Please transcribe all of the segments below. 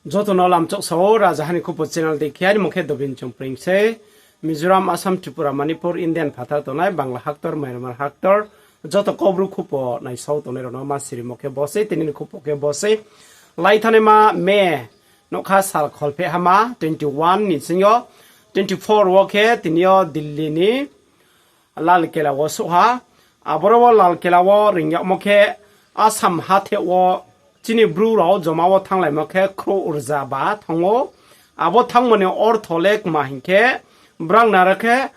Joto no lam chok so Rajahani Kupo channel de khiari mokhe dobin chumpring se Mizoram Assam Tripura Manipur Indian phatar tonai Bangla haktor Myanmar haktor joto kobru kupo nai south tonai no ma siri mokhe bose tinin kupo ke bose laithane ma me nokha sal kholpe hama 21 ni singo 24 woke tinio Delhi ni Lal Kela wo suha aboro Lal Kela wo ringya mokhe Assam hathe wo Chini bru rao joma wo thang lai mokhe kro urja ba thango abo thang mone or tholek mahinke brang narakhe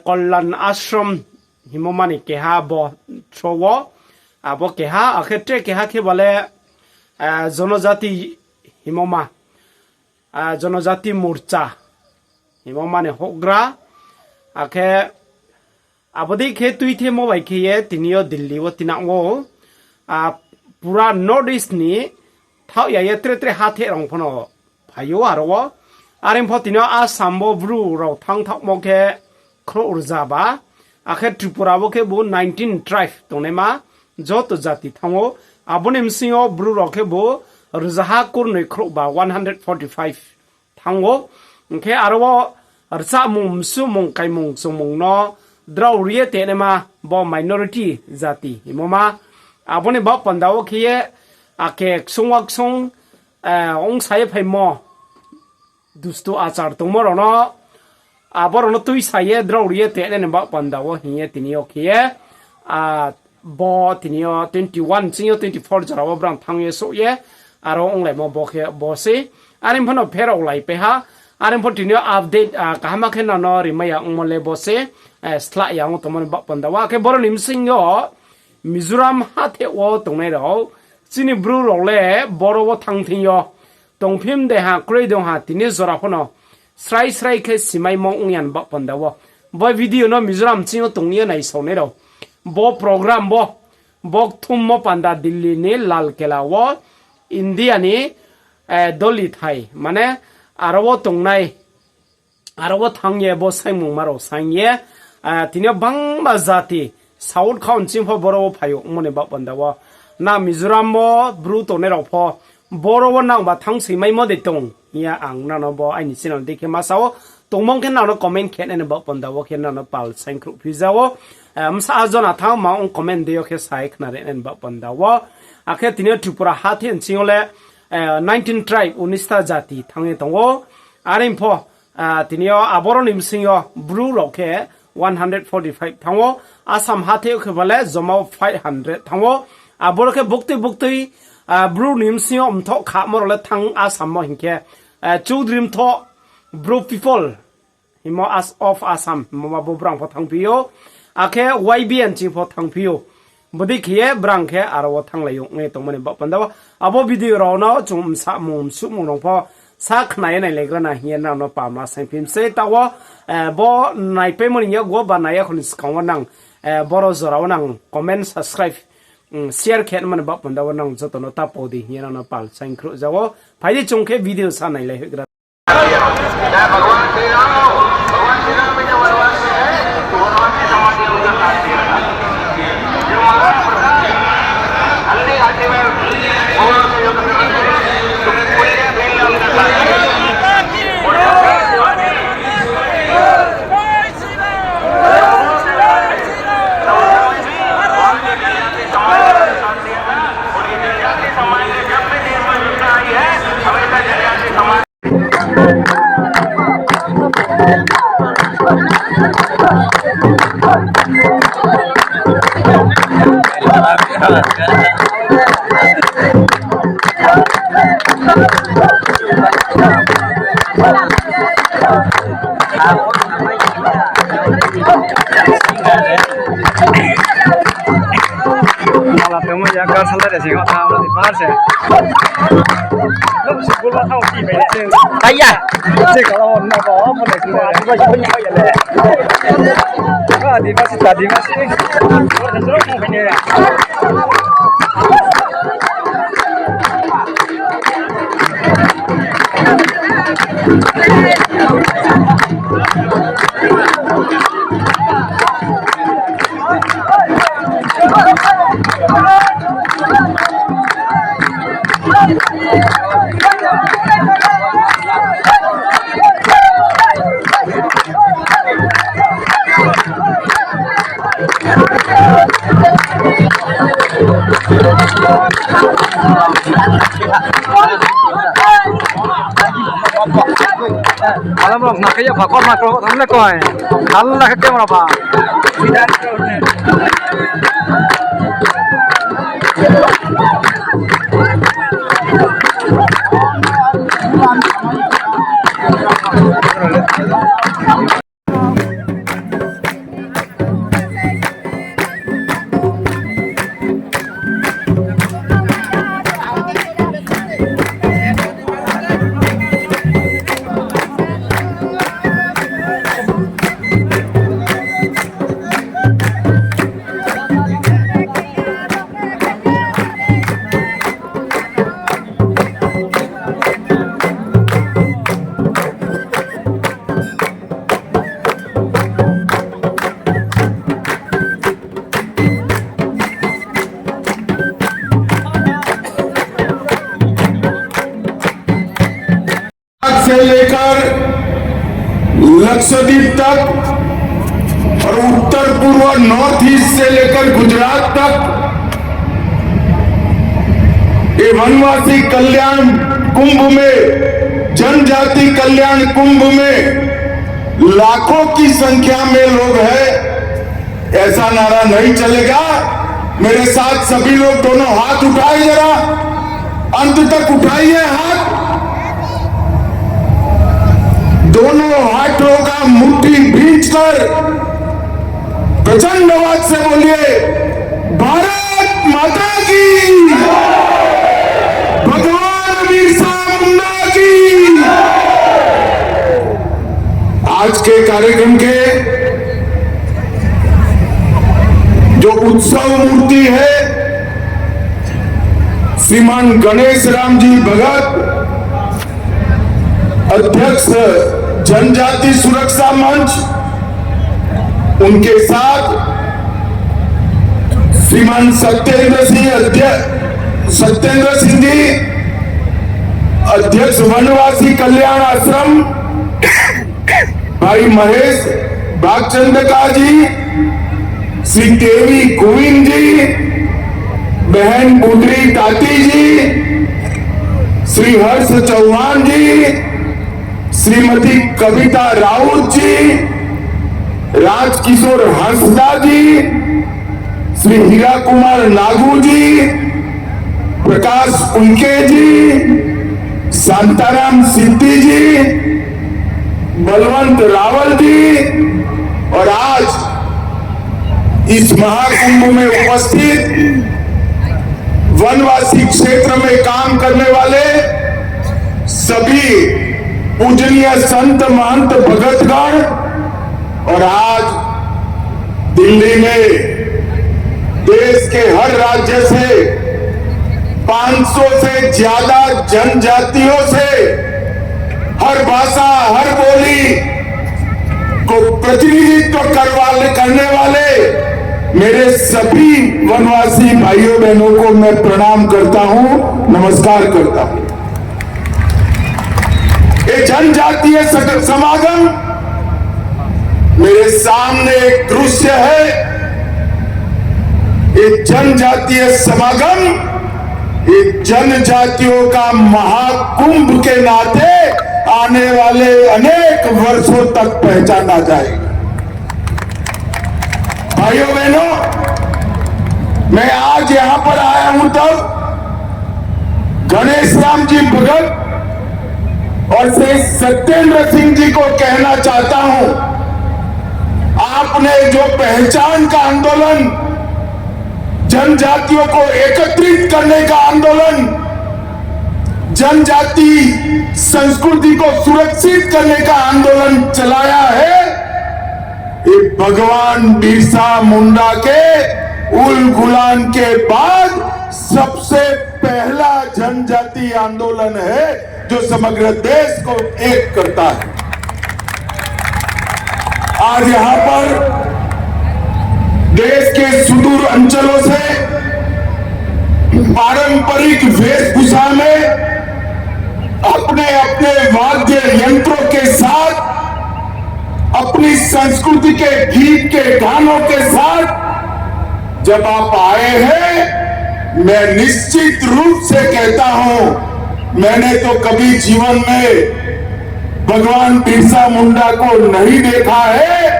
kollan ashram himomani keha bo trowo abo keha akhete keha ke bole jonojati himoma jonojati morcha himomani hogra akhe abodi khe tuithe mobai khe tinio Delhi wo tinango Pura Northeast ni thau ya tre hathe rong phono phayo aro arim photino Assam bru ro thang thak mokhe khro urja ba akhe Tripura bo ke bo 19 tribe tonema jot jati thango abonim singo bru ro ke bo rjaha kur khro ba 145 thango ke aro arsa mum su mung kai mung sumung no draw rie tenema bo minority jati imoma Abone bak pandawo kiye ake sungwak sung ong saye phay mo dusto achar tumoro no aboro no tui saye drawriye te ne bak pandawo hiye tinio kiye bo tinio 21 sinyo 24 jarawo brang thangye so ye aro ong le mo bokhe bose arim phono phero lai pe ha arim pho tinio update kahama khe no rimaya ong mole bose sla yang tomon bak pandawa ke boro nim singo Mizoram hathe wo tongnai ro chini bru ro le boro wo thangthing yo tongphim de ha krei dong ha tine zora phono srai khe simai mong ungyan ba panda wo bo video no Mizoram chingo tongye nai sone ro bo program bo thum mo panda Delhi ni Lal Kela wo India ni Dolly thai mane aro wo tongnai aro wo thangye bo saimung maro sangye tine bangma jati South Council for Boro Payo, Mone Bapandawa. Na Mizoram bo, Bruto Neropo, Boro now, but Tangsi, my mother tongue. Ya ang nanabo, I need to take him masao. Tomon can now comment can and about Pandawa can on a pal, Saint Crook Pizzawo. Sazona town mount comment the Okesai, and Bapandawa. A catinio to put a hat in Singole, 19 tribe, Unista Jati, Tangetongo. Arimpo, Tinio, Aboronim singer, Brew Roke. 145 thango Assam hathe khobale zoma 500 thango aboroke bukti bru nimsio umtho khamor le thang Assam mo hinke chudrim tho bru people himo as of Assam mama bo brang pho thang pio akhe YBN chi pho thang pio bodi khie brang khe aro thang layo nge tongmani ba pandawa abo video ro no chum sa mum su mung rong pho sak nai nai le na hian na no pa ma sai phim se tawo bo nai pe mo nya go ba nai khon skang nang boro zora nang comment subscribe share khen man ba panda nang joto no ta podi hian na pal sain khru jawo phai chung ke video sa nai le gra भगवान श्री राम में जो वनवास है तो वनवास के समाधि उधर काटते रहा जो महाराज प्रसाद हल्दी आते हुए भगवान से जो करते तो पूरे भेल उनका Malah temu ya kau salah deh sih kau tahu di mana sih? Lu sekolah tahu di mana sih? Ayah, sih kalau nak bawa mana sih? Baca punya aja deh. Di mana sih? Di mana sih? Terus mau punya ya? Alam mo, nakaya pa ko makro thamle ko hai. Allah ke camera pa. से लेकर लक्षद्वीप तक और उत्तर पूर्व north east से लेकर गुजरात तक ये वनवासी कल्याण कुंभ में, जनजाति कल्याण कुंभ में लाखों की संख्या में लोग हैं। ऐसा नारा नहीं चलेगा। मेरे साथ सभी लोग दोनों हाथ उठाए, जरा अंत तक उठाइए हाथ। दोनों हाथों का मुट्ठी भींचकर प्रचंड आवाज से बोलिए, भारत माता की, भगवान बिरसा मुंडा की। आज के कार्यक्रम के जो उत्सव मूर्ति है, श्रीमान गणेश राम जी भगत, अध्यक्ष जनजाति सुरक्षा मंच, उनके साथ श्रीमान सत्येंद्र सिंह जी, अध्यक्ष वनवासी कल्याण आश्रम, भाई महेश भागचंद्रका जी, श्री देवी गोविंद जी, बहन बुद्री ताती जी, श्री हर्ष चौहान जी, श्रीमती कविता राउत जी, राजकिशोर हंसदा जी, श्री हीरा कुमार नागू जी, प्रकाश उनके जी, शांताराम सिद्धि जी, बलवंत रावल जी, और आज इस महाकुंभ में उपस्थित वनवासी क्षेत्र में काम करने वाले सभी पूजनीय संत महंत भगतगण, और आज दिल्ली में देश के हर राज्य से 500 से ज्यादा जनजातियों से, हर भाषा हर बोली को प्रतिनिधित्व करने वाले मेरे सभी वनवासी भाइयों बहनों को मैं प्रणाम करता हूं, नमस्कार करता हूं। ये जनजातीय समागम, मेरे सामने एक दृश्य है। ये जनजातीय समागम, ये जनजातियों का महाकुंभ के नाते आने वाले अनेक वर्षों तक पहचाना जाएगा। भाइयों बहनों, मैं आज यहां पर आया हूं तब गणेश राम जी भगत और श्री सत्येंद्र सिंह जी को कहना चाहता हूं, आपने जो पहचान का आंदोलन, जनजातियों को एकत्रित करने का आंदोलन, जनजाति संस्कृति को सुरक्षित करने का आंदोलन चलाया है, ये भगवान बिरसा मुंडा के उल गुलान के बाद सबसे पहला जनजाति आंदोलन है जो समग्र देश को एक करता है। आज यहां पर देश के सुदूर अंचलों से पारंपरिक वेशभूषा में अपने अपने वाद्य यंत्रों के साथ अपनी संस्कृति के गीत के गानों के साथ जब आप आए हैं, मैं निश्चित रूप से कहता हूं, मैंने तो कभी जीवन में भगवान बिरसा मुंडा को नहीं देखा है,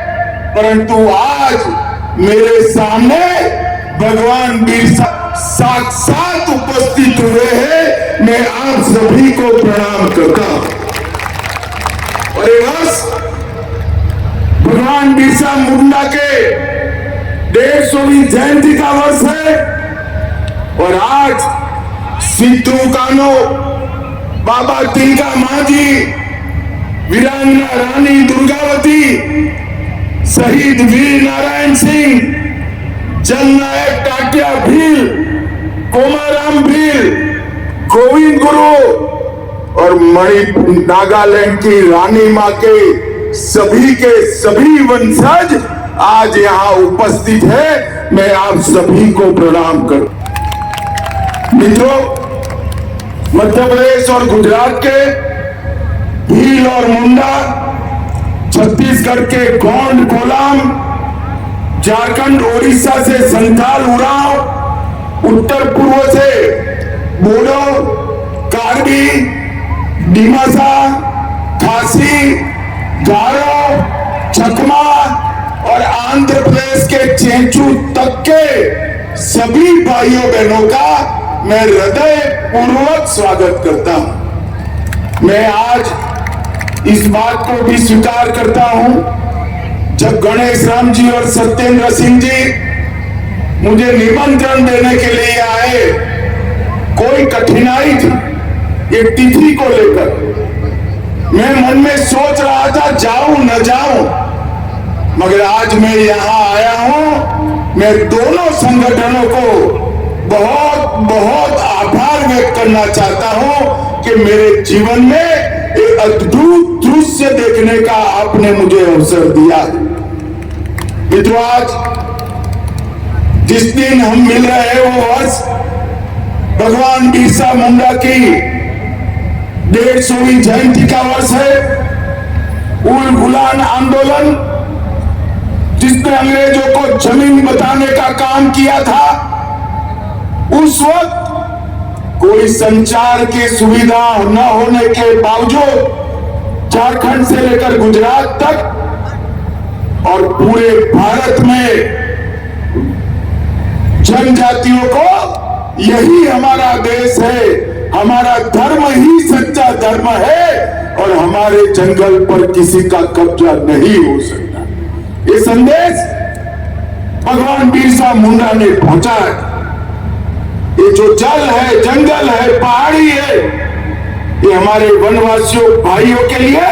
परंतु आज मेरे सामने भगवान बिरसा साक्षात उपस्थित हुए हैं। मैं आप सभी को प्रणाम करता हूं। और ये वर्ष भगवान बिरसा मुंडा के 150वीं जयंती का वर्ष है और आज सिद्धू कान्हू, बाबा तिलका मांझी, वीरांगना रानी दुर्गावती, शहीद वीर नारायण सिंह, जननायक टाटिया भील, कोमाराम भील, गोविंद गुरु और मणिपुर नागालैंड की रानी मां के सभी वंशज आज यहां उपस्थित है। मैं आप सभी को प्रणाम करूं। मित्रों, मध्य प्रदेश और गुजरात के भील और मुंडा, छत्तीसगढ़ के गोंड कोलाम, झारखंड ओडिशा से संथाल उरांव, उत्तर पूर्व से बोडो, कार्बी, डिमासा, खासी, गारो, चकमा और आंध्र प्रदेश के चेंचू तक के सभी भाइयों बहनों का मैं हृदय पूर्वक स्वागत करता हूं। मैं आज इस बात को भी स्वीकार करता हूं, जब गणेश राम जी और सत्येंद्र सिंह जी मुझे निमंत्रण देने के लिए आए, कोई कठिनाई थी ये तिथि को लेकर। मैं मन में सोच रहा था जाऊं न जाऊं, मगर आज मैं यहां आया हूं। मैं दोनों संगठनों को बहुत बहुत आभार व्यक्त करना चाहता हूं कि मेरे जीवन में एक अद्भुत दृश्य देखने का आपने मुझे अवसर दिया। मित्रों, आज जिस दिन हम मिल रहे हैं वो वर्ष भगवान बिरसा मुंडा की 150वीं जयंती का वर्ष है। उल गुलान आंदोलन, जिसने अंग्रेजों को जमीन बताने का काम किया था, उस वक्त कोई संचार की सुविधा न होने के बावजूद झारखंड से लेकर गुजरात तक और पूरे भारत में जनजातियों को यही हमारा देश है, हमारा धर्म ही सच्चा धर्म है और हमारे जंगल पर किसी का कब्जा नहीं हो सकता। ये संदेश भगवान बिरसा मुंडा ने पहुंचाया। ये जो जल है, जंगल है, पहाड़ी है, ये हमारे वनवासियों भाइयों के लिए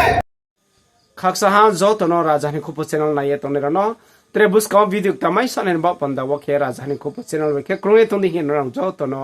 खक्सहा जो तनो राजधानी खुप चैनल नाये तो निरनो त्रेबुस का वीडियो तमाई सनेन बा पंदा वखे राजधानी खुप चैनल वखे क्रोए तो नहीं नरम जो तनो